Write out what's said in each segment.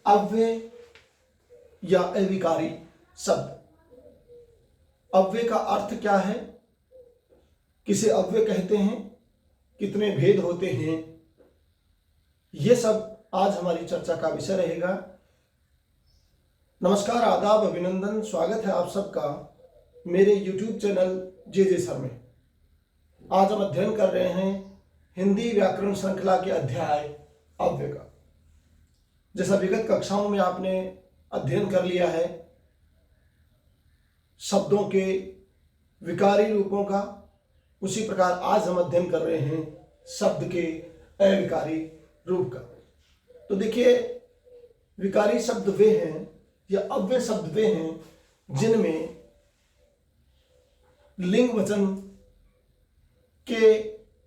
अव्यय या अविकारी शब्द। अव्यय का अर्थ क्या है, किसे अव्यय कहते हैं, कितने भेद होते हैं, ये सब आज हमारी चर्चा का विषय रहेगा। नमस्कार, आदाब, अभिनंदन, स्वागत है आप सबका मेरे YouTube चैनल जे सर में। आज हम अध्ययन कर रहे हैं हिंदी व्याकरण श्रृंखला के अध्याय अव्यय का। जैसा विगत कक्षाओं में आपने अध्ययन कर लिया है शब्दों के विकारी रूपों का, उसी प्रकार आज हम अध्ययन कर रहे हैं शब्द के अविकारी रूप का। तो देखिए, विकारी शब्द वे हैं या अव्यय शब्द वे हैं जिनमें लिंग वचन के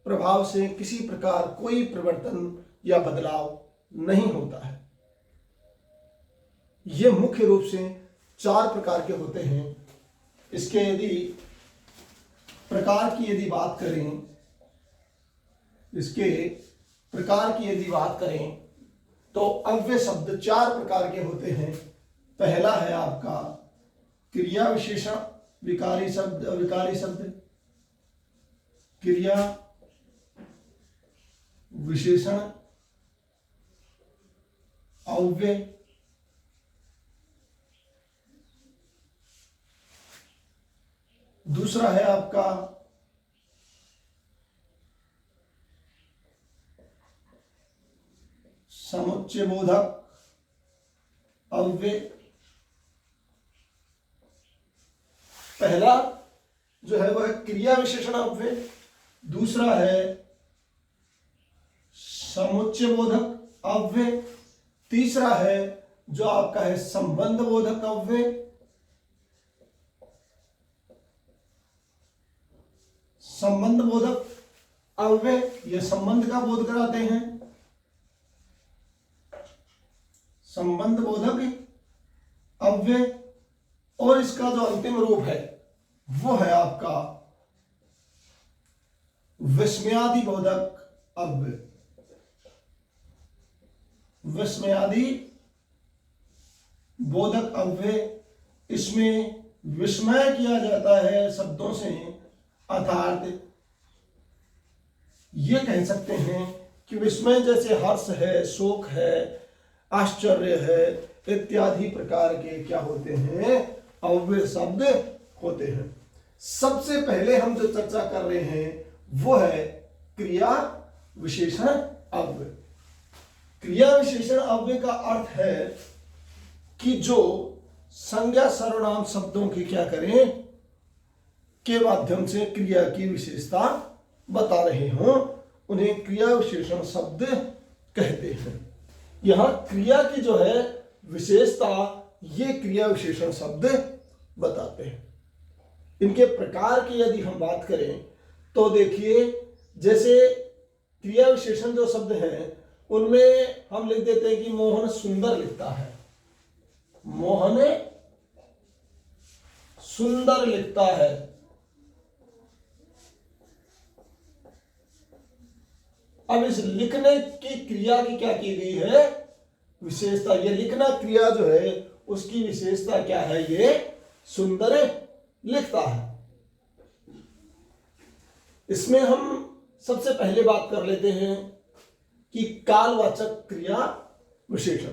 प्रभाव से किसी प्रकार कोई परिवर्तन या बदलाव नहीं होता है। ये मुख्य रूप से 4 प्रकार के होते हैं। इसके यदि प्रकार की बात करें, तो अव्यय शब्द 4 प्रकार के होते हैं। पहला है आपका क्रिया विशेषण विकारी शब्द, अविकारी शब्द, क्रिया विशेषण अव्यय। दूसरा है आपका समुच्चय बोधक अव्यय। पहला जो है वह क्रिया विशेषण अव्यय, दूसरा है समुच्चय बोधक अव्यय, तीसरा है जो आपका है संबंध बोधक अव्यय, संबंध बोधक अव्यय ये संबंध का बोध कराते हैं, संबंध बोधक अव्यय। और इसका जो अंतिम रूप है वो है आपका विस्मयादि बोधक अव्यय। विस्मयादि बोधक अव्यय, इसमें विस्मय किया जाता है शब्दों से, अर्थात ये कह सकते हैं कि विस्मय जैसे हर्ष है, शोक है, आश्चर्य है, इत्यादि प्रकार के क्या होते हैं, अव्यय शब्द होते हैं। सबसे पहले हम जो चर्चा कर रहे हैं वो है क्रिया विशेषण अव्यय। क्रिया विशेषण अव्यय का अर्थ है कि जो संज्ञा सर्वनाम शब्दों की क्या करें के माध्यम से क्रिया की विशेषता बता रहे हों, उन्हें क्रिया विशेषण शब्द कहते हैं। यहां क्रिया की जो है विशेषता, ये क्रिया विशेषण शब्द बताते हैं। इनके प्रकार की यदि हम बात करें तो देखिए, जैसे क्रिया विशेषण जो शब्द हैं उनमें हम लिख देते हैं कि मोहन सुंदर लिखता है, मोहन सुंदर लिखता है। अब इस लिखने की क्रिया की क्या की गई है, विशेषता। ये लिखना क्रिया जो है उसकी विशेषता क्या है, ये सुंदर लिखता है। इसमें हम सबसे पहले बात कर लेते हैं कि कालवाचक क्रिया विशेषण।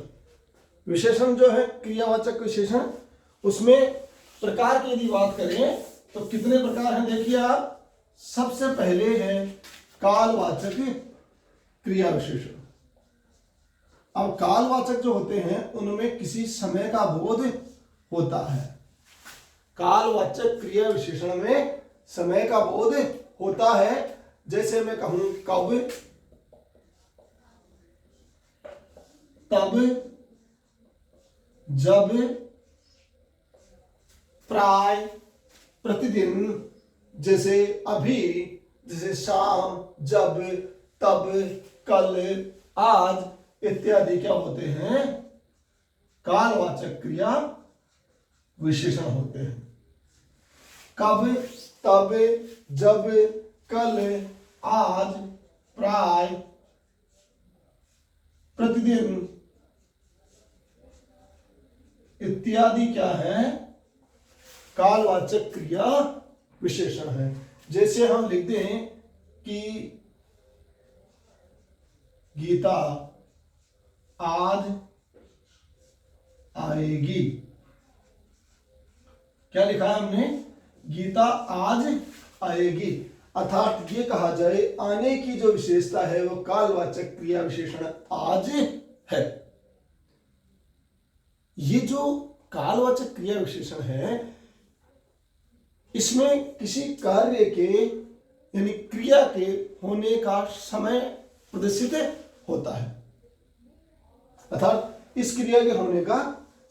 विशेषण जो है क्रियावाचक विशेषण, उसमें प्रकार की यदि बात करें तो कितने प्रकार हैं, देखिए आप। सबसे पहले है कालवाचक क्रिया विशेषण। अब कालवाचक जो होते हैं उनमें किसी समय का बोध होता है। कालवाचक क्रिया विशेषण में समय का बोध होता है। जैसे मैं कहूं कब, तब, जब, प्राय, प्रतिदिन, जैसे अभी, जैसे शाम, जब, तब, कल, आज इत्यादि क्या होते हैं, कालवाचक क्रिया विशेषण होते हैं। कब, तब, जब, कल, आज, प्राय, प्रतिदिन, इत्यादि क्या है? कालवाचक क्रिया विशेषण है। जैसे हम लिख दें कि गीता आज आएगी। क्या लिखा है हमने? गीता आज आएगी। अर्थात ये कहा जाए आने की जो विशेषता है वो कालवाचक क्रिया विशेषण आज है। ये जो कालवाचक क्रिया विशेषण है इसमें किसी कार्य के यानी क्रिया के होने का समय प्रदर्शित होता है। अर्थात इस क्रिया के होने का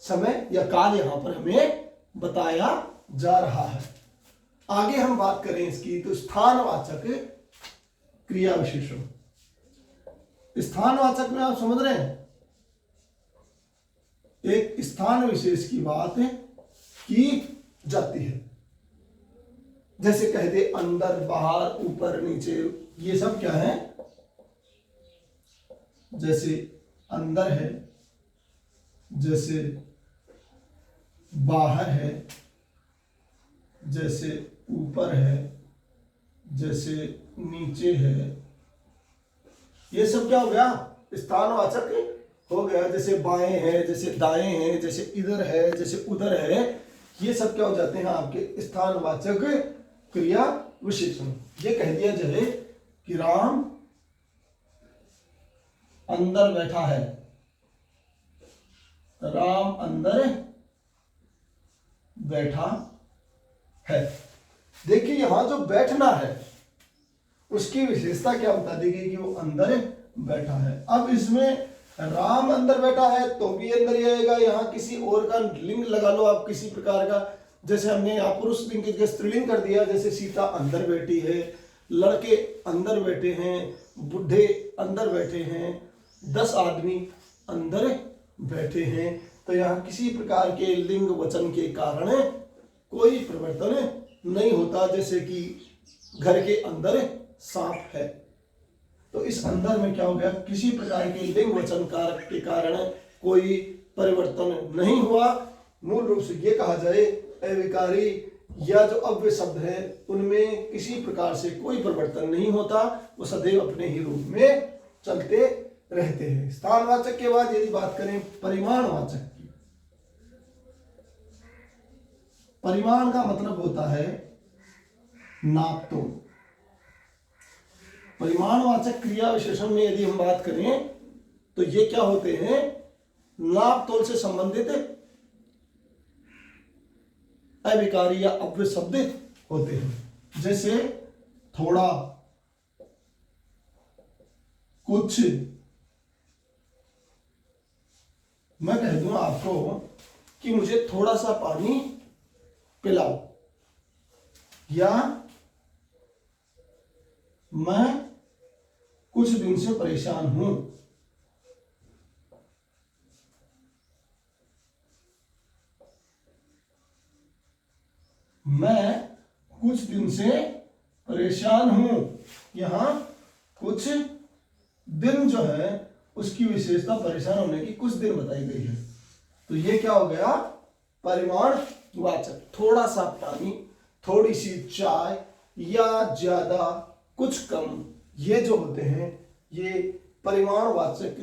समय या काल यहां पर हमें बताया जा रहा है। आगे हम बात करें इसकी तो स्थानवाचक क्रिया विशेषण। स्थानवाचक में आप समझ रहे हैं, एक स्थान विशेष की बात की जाती है। जैसे कहते अंदर, बाहर, ऊपर, नीचे, ये सब क्या है? जैसे अंदर है, जैसे बाहर है, जैसे ऊपर है, जैसे नीचे है, ये सब क्या हो गया? स्थानवाचक हो गया। जैसे बाएं है, जैसे दाएं है, जैसे इधर है, जैसे उधर है, ये सब क्या हो जाते हैं आपके स्थानवाचक क्रिया विशेषण। ये कह दिया जाए कि राम अंदर बैठा है, राम अंदर बैठा है। देखिए यहां जो बैठना है उसकी विशेषता क्या बता देगी कि वो अंदर बैठा है। अब इसमें राम अंदर बैठा है तो भी अंदर ही आएगा। यहां किसी और का लिंग लगा लो आप किसी प्रकार का, जैसे हमने यहाँ पुरुष लिंग की जगह स्त्रीलिंग कर दिया। जैसे सीता अंदर बैठी है, लड़के अंदर बैठे हैं, बुढ़े अंदर बैठे हैं, 10 आदमी अंदर बैठे हैं। तो यहाँ किसी प्रकार के लिंग वचन के कारण कोई परिवर्तन नहीं होता। जैसे कि घर के अंदर सांप है, तो इस अंदर में क्या हो गया? किसी प्रकार के लिंग वचन कारक के कारण कोई परिवर्तन नहीं हुआ। मूल रूप से ये कहा जाए अविकारी या जो अव्यय शब्द है उनमें किसी प्रकार से कोई परिवर्तन नहीं होता, वो सदैव अपने ही रूप में चलते रहते हैं। स्थानवाचक के बाद यदि बात करें परिमाणवाचक की, परिमाण का मतलब होता है नापतोल। परिमाणवाचक क्रिया विशेषण में यदि हम बात करें तो ये क्या होते हैं? नापतोल से संबंधित अविकारी या अव्यय शब्द होते हैं। जैसे थोड़ा, कुछ। मैं कह दूं आपको कि मुझे थोड़ा सा पानी पिलाओ, या मैं कुछ दिन से परेशान हूं। मैं कुछ दिन से परेशान हूं। यहां कुछ दिन जो है उसकी विशेषता परेशान होने की कुछ दिन बताई गई है। तो ये क्या हो गया? परिमाणवाचक। थोड़ा सा पानी, थोड़ी सी चाय, या ज्यादा, कुछ कम, ये जो होते हैं ये परिमाणवाचक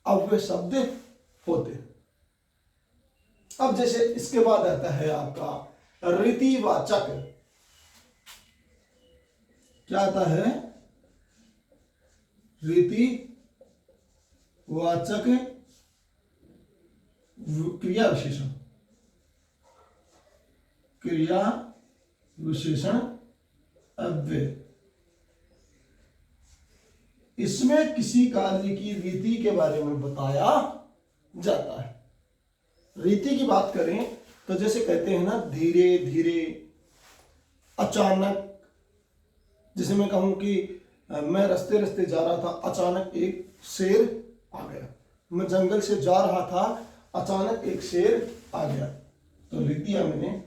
अव्यय शब्द होते हैं। अब जैसे इसके बाद आता है आपका रीतिवाचक। क्या आता है? रीतिवाचक क्रिया विशेषण। क्रिया विशेषण अव्यय। इसमें किसी कार्य की रीति के बारे में बताया जाता है। रीति की बात करें तो जैसे कहते हैं ना, धीरे धीरे, अचानक। जैसे मैं कहूं कि मैं रास्ते रास्ते जा रहा था, अचानक एक शेर आ गया। मैं जंगल से जा रहा था, अचानक एक शेर आ गया। तो लिख दिया मैंने,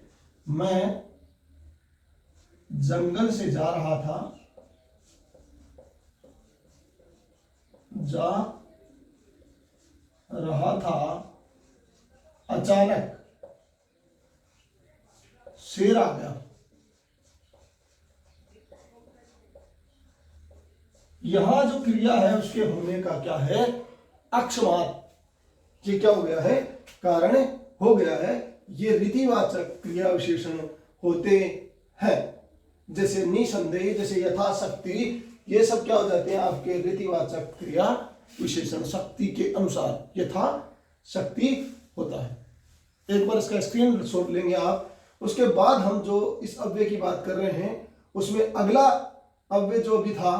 मैं जंगल से जा रहा था, अचानक, शेर आ गया। यहां जो क्रिया है उसके होने का क्या है, अकस्मात। ये क्या हो गया है, कारण हो गया है। ये रीतिवाचक क्रिया विशेषण होते हैं। जैसे निसंदेह, जैसे यथाशक्ति, ये सब क्या हो जाते हैं आपके रीतिवाचक क्रिया विशेषण। शक्ति के अनुसार यथा शक्ति होता है। एक बार इसका स्क्रीन शॉट लेंगे आप। उसके बाद हम जो इस अव्यय की बात कर रहे हैं उसमें अगला अव्यय जो भी था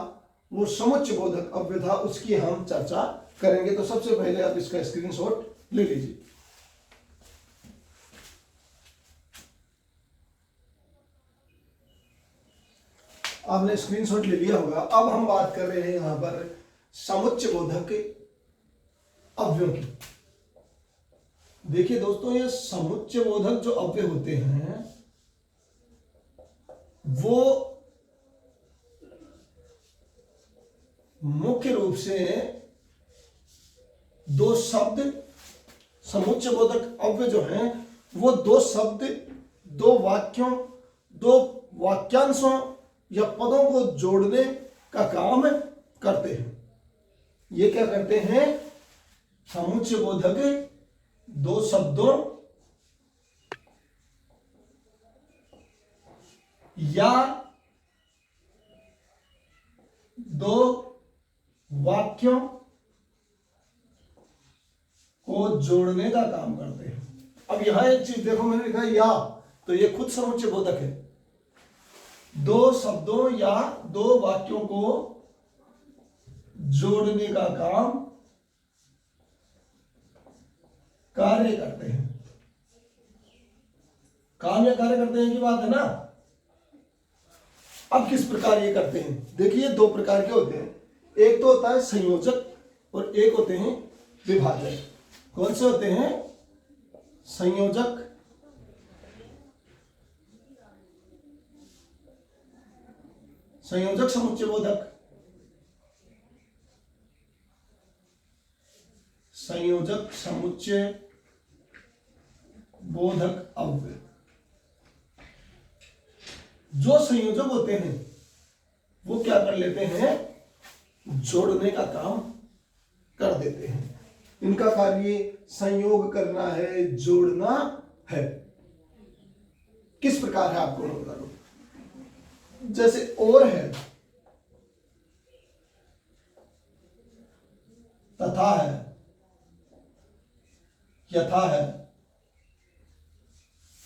वो समुच्चय बोधक अव्यय था, उसकी हम चर्चा करेंगे। तो सबसे पहले आप इसका स्क्रीनशॉट ले लीजिए। आपने स्क्रीनशॉट ले लिया होगा। अब हम बात कर रहे हैं यहां पर समुच्चय बोधक अव्ययों की। देखिए दोस्तों, ये समुच्चय बोधक जो अव्यय होते हैं वो मुख्य रूप से दो शब्द, समुच्चय बोधक अव्यय जो हैं वो दो शब्द, दो वाक्यों, दो वाक्यांशों या पदों को जोड़ने का काम करते हैं। ये क्या करते हैं, समुच्चय बोधक दो शब्दों या दो वाक्यों को जोड़ने का काम करते हैं। अब यहां एक चीज देखो, मैंने लिखा या, तो ये खुद समुच्चय बोधक है। दो शब्दों या दो वाक्यों को जोड़ने का काम कार्य करते हैं। काम या कार्य करते हैं की बात है ना। अब किस प्रकार ये करते हैं, देखिए दो प्रकार के होते हैं। एक तो होता है संयोजक और एक होते हैं विभाजक। कौन से होते हैं, संयोजक संयोजक समुच्चय बोधक, संयोजक समुच्चय बोधक अव्यय। जो संयोजक होते हैं वो क्या कर लेते हैं, जोड़ने का काम कर देते हैं। इनका कार्य संयोग करना है, जोड़ना है। किस प्रकार है आपको नोट करो। जैसे और है, तथा है, यथा है।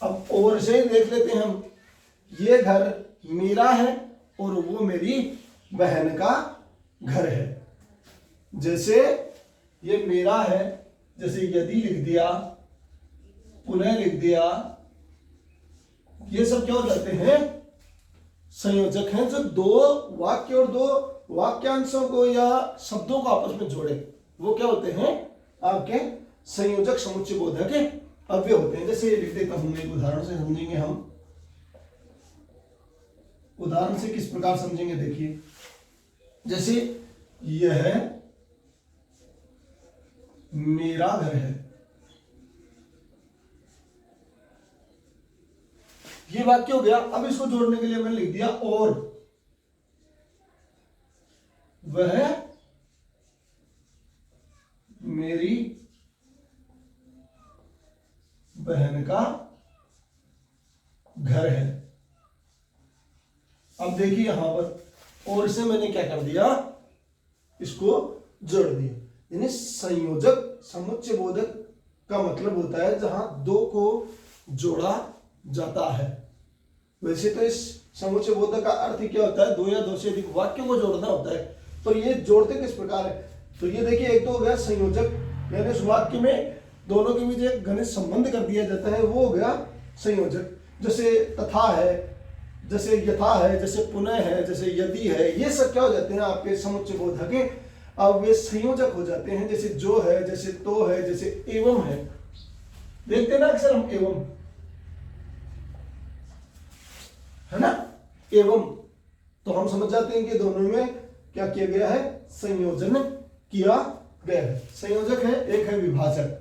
अब और से देख लेते हैं हम। ये घर मेरा है और वो मेरी बहन का घर है। जैसे ये मेरा है, जैसे यदि लिख दिया, पुनः लिख दिया, ये सब क्या हो जाते हैं, संयोजक हैं जो दो वाक्य और दो वाक्यांशों को या शब्दों को आपस में जोड़े। वो क्या होते हैं, आपके संयोजक समुच्चय बोधक अव्यय होते हैं। जैसे ये लिख देता हूं, एक उदाहरण से समझेंगे हम। उदाहरण से किस प्रकार समझेंगे, देखिए। जैसे यह मेरा घर है, ये वाक्य हो गया। अब इसको जोड़ने के लिए मैंने लिख दिया और वह मेरी बहन का घर है। अब देखिए यहां पर और से मैंने क्या कर दिया, इसको जोड़ दिया। यानी संयोजक समुच्चय बोधक का मतलब होता है जहां दो को जोड़ा जाता है। वैसे तो इस समुच्चय बोधक का अर्थ क्या होता है, दो या दो से अधिक वाक्यों को जोड़ना होता है। पर ये जोड़ते किस प्रकार है, तो ये देखिए, एक तो हो गया संयोजक, यानी उस वाक्य में दोनों के बीच एक घनिष्ठ संबंध कर दिया जाता है, वो हो गया संयोजक। जैसे तथा है, जैसे यथा है, जैसे पुनः है, जैसे यदि है, ये सब क्या हो जाते हैं आपके समुच्चय बोधक। अब वे संयोजक हो जाते हैं। जैसे जो है, जैसे तो है, जैसे एवं है। देखते हैं ना अक्सर हम एवं, है ना, एवं, तो हम समझ जाते हैं कि दोनों में क्या किया गया है, संयोजन किया गया है। संयोजक है, एक है विभाजक।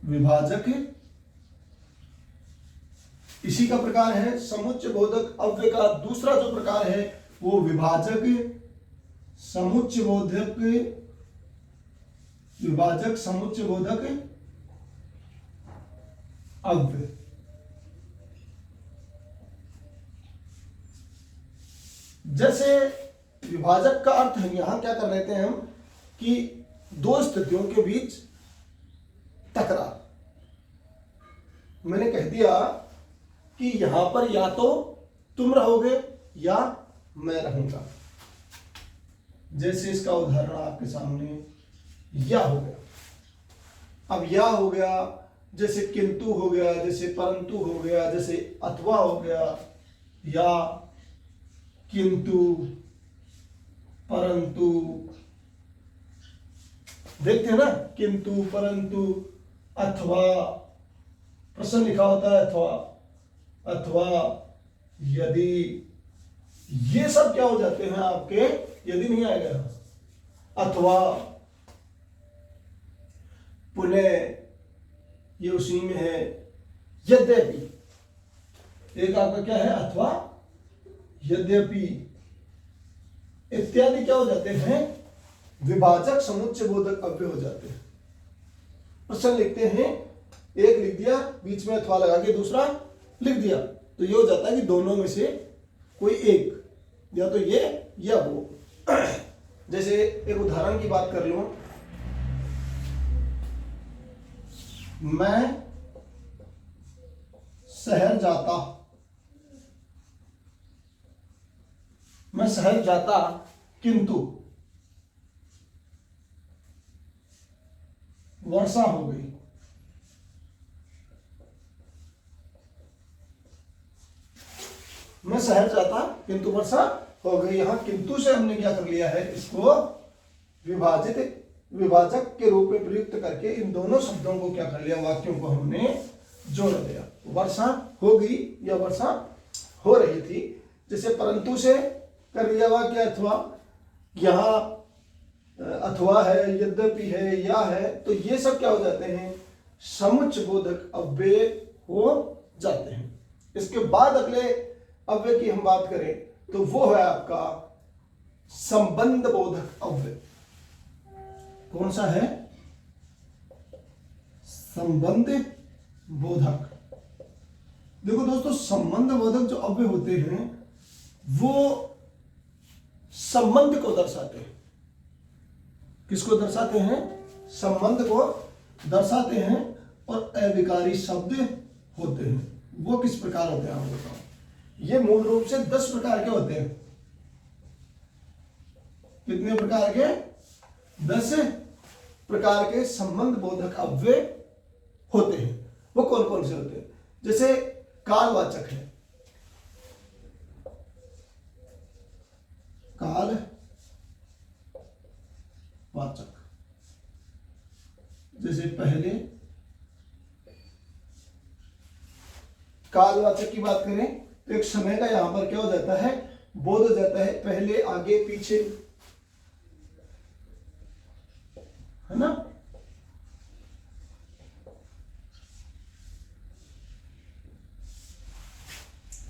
विभाजक, इसी का प्रकार है समुच्चय बोधक अव्यय का दूसरा जो प्रकार है वो विभाजक, समुच्चय बोधक, विभाजक समुच्चय बोधक अव्यय। जैसे विभाजक का अर्थ है, यहां क्या कर लेते हैं हम कि दो स्थितियों के बीच टकरार। मैंने कह दिया कि यहां पर या तो तुम रहोगे या मैं रहूंगा। जैसे इसका उदाहरण आपके सामने या हो गया। अब या हो गया, जैसे किंतु हो गया, जैसे परंतु हो गया, जैसे अथवा हो गया, या किंतु परंतु, देखते हैं ना, किंतु परंतु अथवा, प्रश्न लिखा होता है अथवा, अथवा यदि, ये सब क्या हो जाते हैं आपके, यदि नहीं आएगा, अथवा पुनः, ये उसी में है यद्यपि। एक आपका क्या है अथवा, यद्यपि इत्यादि क्या हो जाते हैं विभाजक समुच्चय बोधक अव्यय हो जाते हैं। प्रश्न लिखते हैं, एक लिख दिया, बीच में अथवा लगा के दूसरा लिख दिया, तो ये हो जाता है कि दोनों में से कोई एक, या तो ये या वो। जैसे एक उदाहरण की बात कर लूं, मैं शहर जाता, मैं शहर जाता किंतु वर्षा हो गई। मैं शहर जाता किंतु वर्षा हो गई। यहां किंतु से हमने क्या कर लिया है, इसको विभाजक के रूप में प्रयुक्त करके इन दोनों शब्दों को क्या कर लिया, वाक्यों को हमने जोड़ दिया। वर्षा हो गई या वर्षा हो रही थी। जैसे परंतु से कर लिया वाक्य अथवा, यहां अथवा है, यद्यपि है, या है, तो ये सब क्या हो जाते हैं समुच्चय बोधक अव्यय हो जाते हैं। इसके बाद अगले अव्यय की हम बात करें तो वो है आपका संबंध बोधक अव्यय। कौन सा है, संबंध बोधक। देखो दोस्तों, संबंध बोधक जो अव्यय होते हैं वो संबंध को दर्शाते हैं। किसको दर्शाते हैं, संबंध को दर्शाते हैं। और अविकारी शब्द होते हैं। वो किस प्रकार होते हैं आप बताओ। ये मूल रूप से 10 प्रकार के होते हैं। कितने प्रकार के, 10 प्रकार के संबंध बोधक अव्यय होते हैं। वो कौन कौन से होते हैं, जैसे कालवाचक है, काल वाचक। जैसे पहले कालवाचक की बात करें तो एक समय का यहां पर क्या हो जाता है, बोध हो जाता है, पहले आगे पीछे, है ना।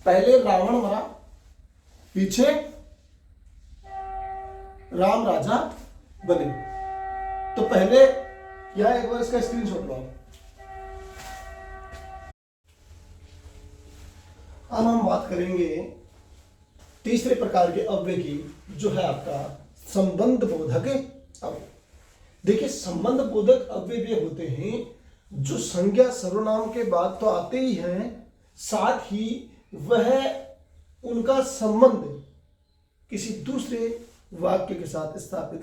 पहले रावण मरा, पीछे राम राजा बने। तो पहले यहां एक बार इसका स्क्रीनशॉट लो। अब हम बात करेंगे तीसरे प्रकार के अव्यय की, जो है आपका संबंध बोधक अव्यय। देखिए, संबंध बोधक अव्यय वे होते हैं जो संज्ञा सर्वनाम के बाद तो आते ही हैं, साथ ही वह उनका संबंध किसी दूसरे वाक्य के साथ स्थापित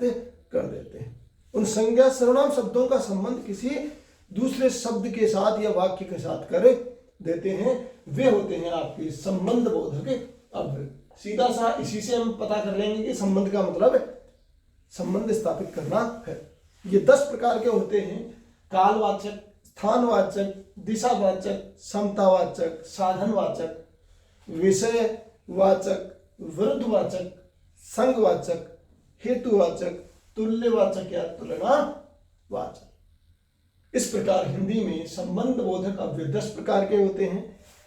कर देते हैं। उन संज्ञा सर्वनाम शब्दों का संबंध किसी दूसरे शब्द के साथ या वाक्य के साथ कर देते हैं, वे होते हैं आपके संबंध बोधक अव्यय। सीधा सा इसी से हम पता कर लेंगे कि संबंध का मतलब संबंध स्थापित करना है। ये 10 प्रकार के होते हैं, कालवाचक, स्थानवाचक, दिशावाचक, समतावाचक, साधनवाचक, विषयवाचक, विरुद्धवाचक, संघवाचक, हेतुवाचक, तुल्यवाचक या तुलनावाचक। इस प्रकार हिंदी में संबंध बोधक अव्यय 10 प्रकार के होते हैं।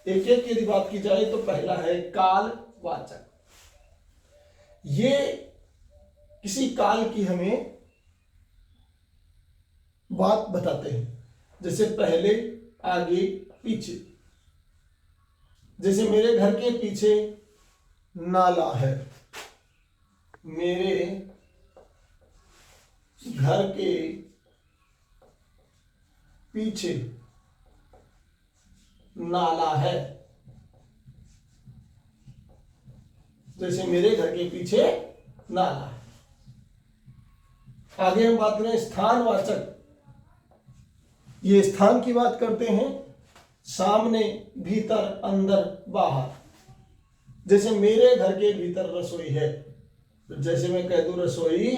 एक एक की यदि बात की जाए तो पहला है कालवाचक। ये किसी काल की हमें बात बताते हैं, जैसे पहले, आगे, पीछे। जैसे मेरे घर के पीछे नाला है, मेरे घर के पीछे नाला है। जैसे मेरे घर के पीछे नाला है। आगे हम बात करें स्थानवाचक। ये स्थान की बात करते हैं, सामने, भीतर, अंदर, बाहर। जैसे मेरे घर के भीतर रसोई है, तो जैसे मैं कह दूं रसोई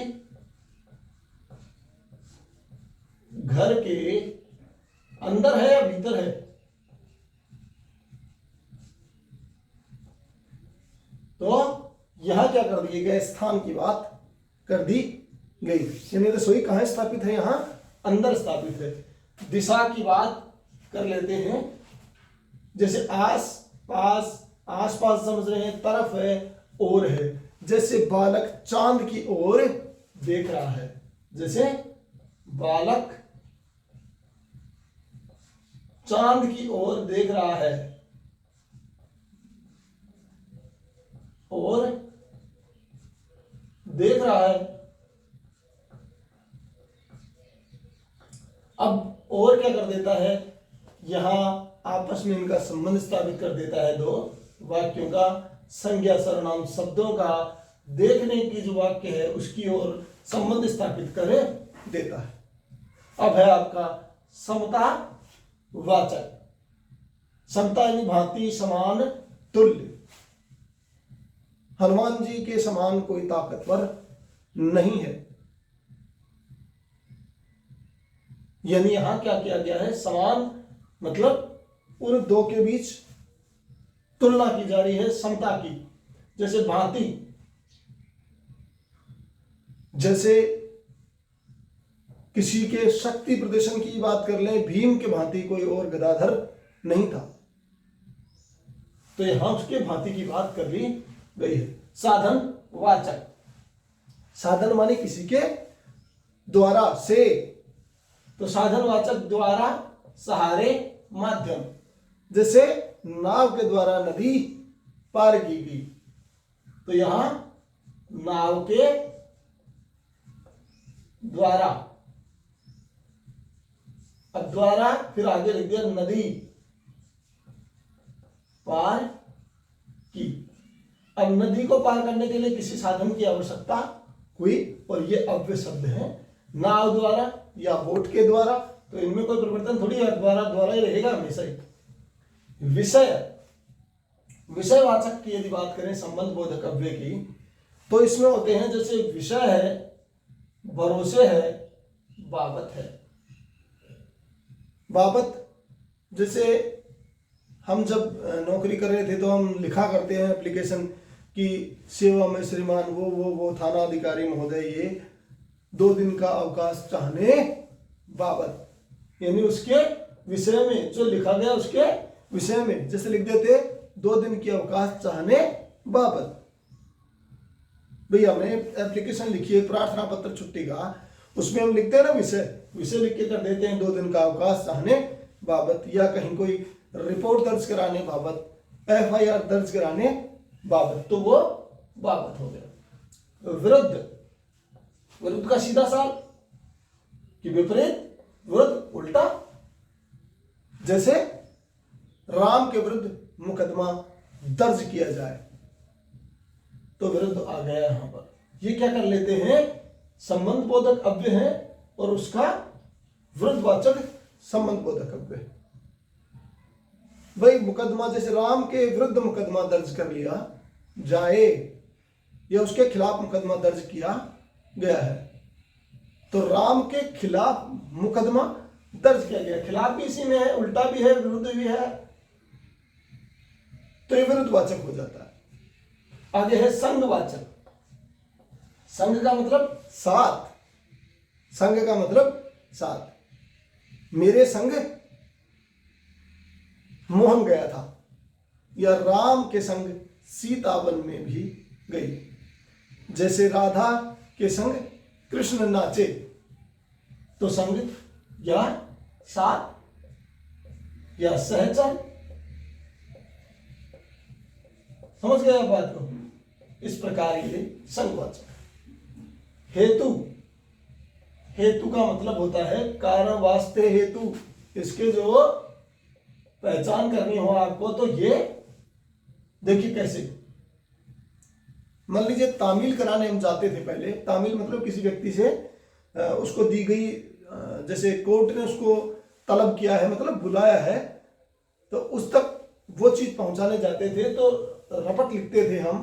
घर के अंदर है या भीतर है, तो यहां क्या कर दिया गया, स्थान की बात कर दी गई। यानी रसोई कहां स्थापित है, यहां अंदर स्थापित है। दिशा की बात कर लेते हैं, जैसे आस पास, आस पास समझ रहे हैं, तरफ है, ओर है। जैसे बालक चांद की ओर देख रहा है, जैसे बालक चांद की ओर देख रहा है, और देख रहा है। अब और क्या कर देता है, यहां आपस में इनका संबंध स्थापित कर देता है। दो वाक्यों का, संज्ञा सर्वनाम शब्दों का देखने की जो वाक्य है उसकी ओर संबंध स्थापित कर देता है। अब है आपका समता वाचक। समता यानी भांति, समान, तुल्य। हनुमान जी के समान कोई ताकतवर नहीं है। यानी यहां क्या किया गया है, समान मतलब उन दो के बीच तुलना की जा रही है, समता की। जैसे भांति, जैसे किसी के शक्ति प्रदर्शन की बात कर लें, भीम के भांति कोई और गदाधर नहीं था, तो यहां उसके भांति की बात कर ली गई है। साधन वाचक। साधन माने किसी के द्वारा, से, तो साधन वाचक द्वारा, सहारे, माध्यम। जैसे नाव के द्वारा नदी पार की गई, तो यहां नाव के द्वारा, अब द्वारा फिर आगे लिख दिया नदी पार की। अब नदी को पार करने के लिए किसी साधन की आवश्यकता हुई, और ये अव्यय शब्द है। नाव द्वारा या बोट के द्वारा, तो इनमें कोई परिवर्तन थोड़ी है, द्वारा द्वारा ही रहेगा हमेशा ही। विषय, विषयवाचक की यदि बात करें संबंध बोधक अव्यय की, तो इसमें होते हैं जैसे विषय है, भरोसे है, बाबत है। बाबत, जैसे हम जब नौकरी कर रहे थे तो हम लिखा करते हैं एप्लीकेशन कि सेवा में श्रीमान वो थाना अधिकारी महोदय ये 2 दिन का अवकाश चाहने बाबत, यानी उसके विषय में जो लिखा गया उसके विषय में। जैसे लिख देते 2 दिन की अवकाश चाहने बाबत। भैया हमने एप्लीकेशन लिखी है प्रार्थना पत्र छुट्टी का, उसमें हम लिखते हैं ना विषय, विषय लिख के कर देते हैं 2 दिन का अवकाश चाहने बाबत, या कहीं कोई रिपोर्ट दर्ज कराने बाबत, FIR दर्ज कराने बाबत, तो वो बाबत हो गया। विरुद्ध, विरुद्ध का सीधा साल कि विपरीत, विरुद्ध उल्टा। जैसे राम के विरुद्ध मुकदमा दर्ज किया जाए, तो विरुद्ध आ गया यहां पर। ये क्या कर लेते हैं, संबंध बोधक अव्यय है और उसका विरुद्धवाचक संबंध बोधक अव्यय। भाई मुकदमा, जैसे राम के विरुद्ध मुकदमा दर्ज कर लिया जाए या उसके खिलाफ मुकदमा दर्ज किया गया है, तो राम के खिलाफ मुकदमा दर्ज किया गया, खिलाफ भी इसी में है, उल्टा भी है, विरुद्ध भी है, तो ये विरुद्धवाचक हो जाता है। आगे है संघवाचक। संघ का मतलब साथ, संघ का मतलब साथ। मेरे संग मोहन गया था, या राम के संग सीता वन में भी गई। जैसे राधा के संग कृष्ण नाचे, तो संग या साथ या सहचर। समझ गए आप बात को? इस प्रकार ये संगवाचक। हेतु, हेतु का मतलब होता है कारण वास्ते हेतु। इसके जो पहचान करनी हो आपको, तो ये देखिए कैसे। मान लीजिए तामील कराने हम जाते थे पहले। तामील मतलब किसी व्यक्ति से उसको दी गई, जैसे कोर्ट ने उसको तलब किया है, मतलब बुलाया है, तो उस तक वो चीज पहुंचाने जाते थे। तो रपट लिखते थे हम,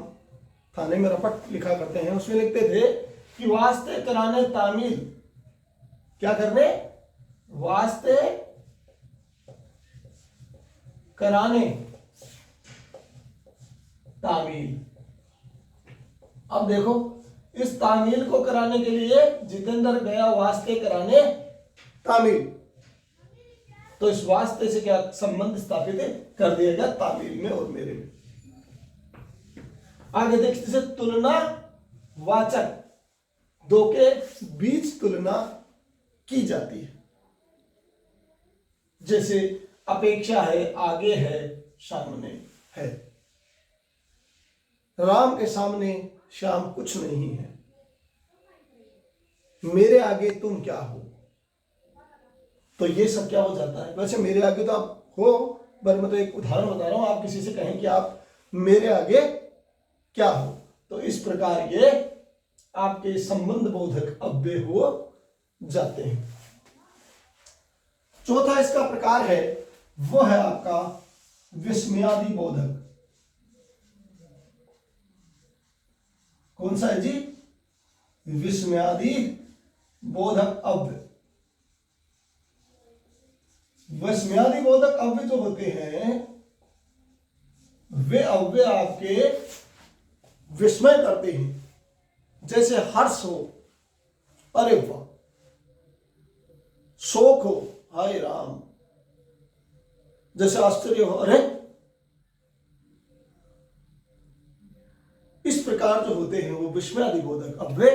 थाने में रपट लिखा करते हैं, उसमें लिखते थे कि वास्ते कराने तामील। क्या करने? वास्ते कराने तामील। अब देखो, इस तामील को कराने के लिए जितेंद्र गया वास्ते कराने तामील, तो इस वास्ते से क्या संबंध स्थापित कर दिया गया तामील में और मेरे में। आगे देखते से तुलना वाचक, दो के बीच तुलना की जाती है। जैसे अपेक्षा है, आगे है, सामने है। राम के सामने श्याम कुछ नहीं है, मेरे आगे तुम क्या हो। तो ये सब क्या हो जाता है? वैसे मेरे आगे तो आप हो, पर मैं तो एक उदाहरण बता रहा हूं। आप किसी से कहें कि आप मेरे आगे क्या हो, तो इस प्रकार ये आपके संबंध बोधक अव्यय हो जाते हैं। चौथा इसका प्रकार है, वो है आपका विस्मयादि बोधक। कौन सा है जी? विस्मयादि बोधक अव्यय। विस्मयादि बोधक अव्यय जो होते हैं, वे अव्यय आपके विस्मय करते हैं। जैसे हर्ष हो, अरे वाह। शोक हो, हाय राम। जैसे आश्चर्य हो, अरे। इस प्रकार जो होते हैं वो विस्मयादि बोधक अव्यय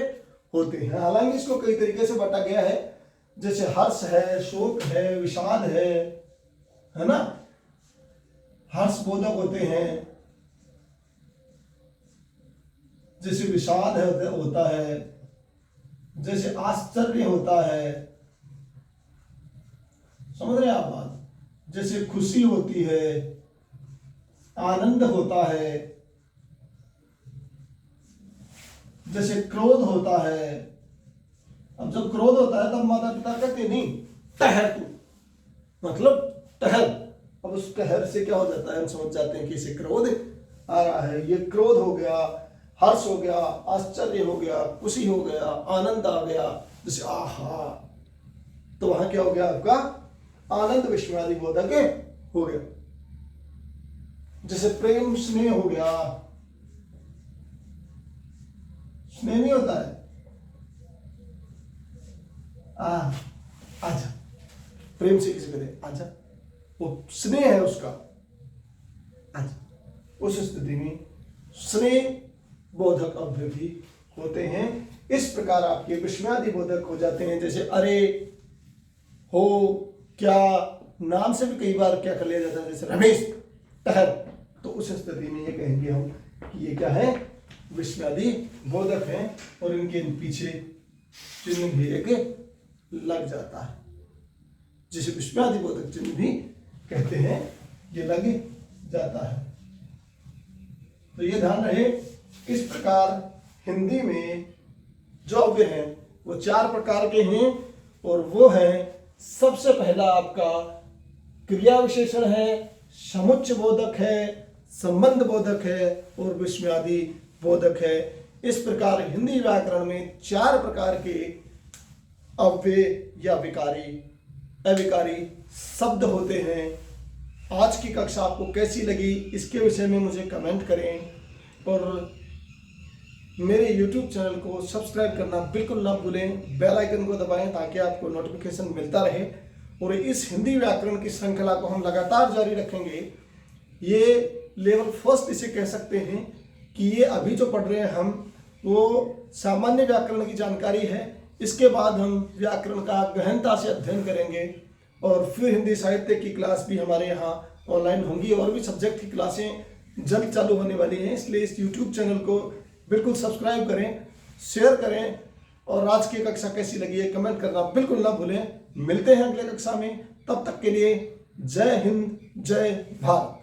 होते हैं। हालांकि इसको कई तरीके से बांटा गया है, जैसे हर्ष है, शोक है, विषाद है ना। हर्ष बोधक होते हैं, जैसे विषाद होता है, जैसे आश्चर्य होता है। समझ रहे हैं आप बात? जैसे खुशी होती है, आनंद होता है, जैसे क्रोध होता है। अब जब क्रोध होता है तब माता पिता कहते नहीं ठहर तू, मतलब ठहर। अब उस ठहर से क्या हो जाता है, हम समझ जाते हैं कि इसे क्रोध आ रहा है। ये क्रोध हो गया, हर्ष हो गया, आश्चर्य हो गया, खुशी हो गया, आनंद आ गया। जैसे आहा, तो वहां क्या हो गया आपका? आनंद विस्मयादि बोधक हो गया। जैसे प्रेम स्नेह हो गया। स्नेह नहीं होता है, आजा, प्रेम से किसी कहते आजा, वो स्नेह है उसका, आजा। उस स्थिति में स्नेह बोधक अव्यय भी होते हैं। इस प्रकार आपके विस्मयादि बोधक हो जाते हैं। जैसे अरे, हो, क्या, नाम से भी कई बार क्या कर लिया जाता है, जैसे रमेश ठहर, तो उस स्थिति में ये कहेंगे हम कि ये क्या है? विस्मयादि बोधक हैं, और इनके पीछे चिन्ह भी एक लग जाता है, जिसे विस्मयादि बोधक चिन्ह भी कहते हैं, ये लग जाता है। तो ये ध्यान रहे। इस प्रकार हिंदी में जो अव्यय हैं वो 4 प्रकार के हैं, और वो है, सबसे पहला आपका क्रिया विशेषण है, समुच्चय बोधक है, संबंध बोधक है, और विस्मयादि बोधक है। इस प्रकार हिंदी व्याकरण में 4 प्रकार के अव्यय या विकारी, अविकारी शब्द होते हैं। आज की कक्षा आपको कैसी लगी, इसके विषय में मुझे कमेंट करें, और मेरे YouTube चैनल को सब्सक्राइब करना बिल्कुल ना भूलें। बेल आइकन को दबाएं ताकि आपको नोटिफिकेशन मिलता रहे, और इस हिंदी व्याकरण की श्रृंखला को हम लगातार जारी रखेंगे। ये लेवल फर्स्ट इसे कह सकते हैं कि ये अभी जो पढ़ रहे हैं हम वो सामान्य व्याकरण की जानकारी है। इसके बाद हम व्याकरण का गहनता से अध्ययन करेंगे और फिर हिंदी साहित्य की क्लास भी हमारे यहाँ ऑनलाइन होंगी और भी सब्जेक्ट की क्लासें जल्द चालू होने वाली हैं। इसलिए इस YouTube चैनल को बिल्कुल सब्सक्राइब करें, शेयर करें और आज की कक्षा कैसी लगी है कमेंट करना बिल्कुल ना भूलें। मिलते हैं अगले कक्षा में, तब तक के लिए जय हिंद, जय भारत।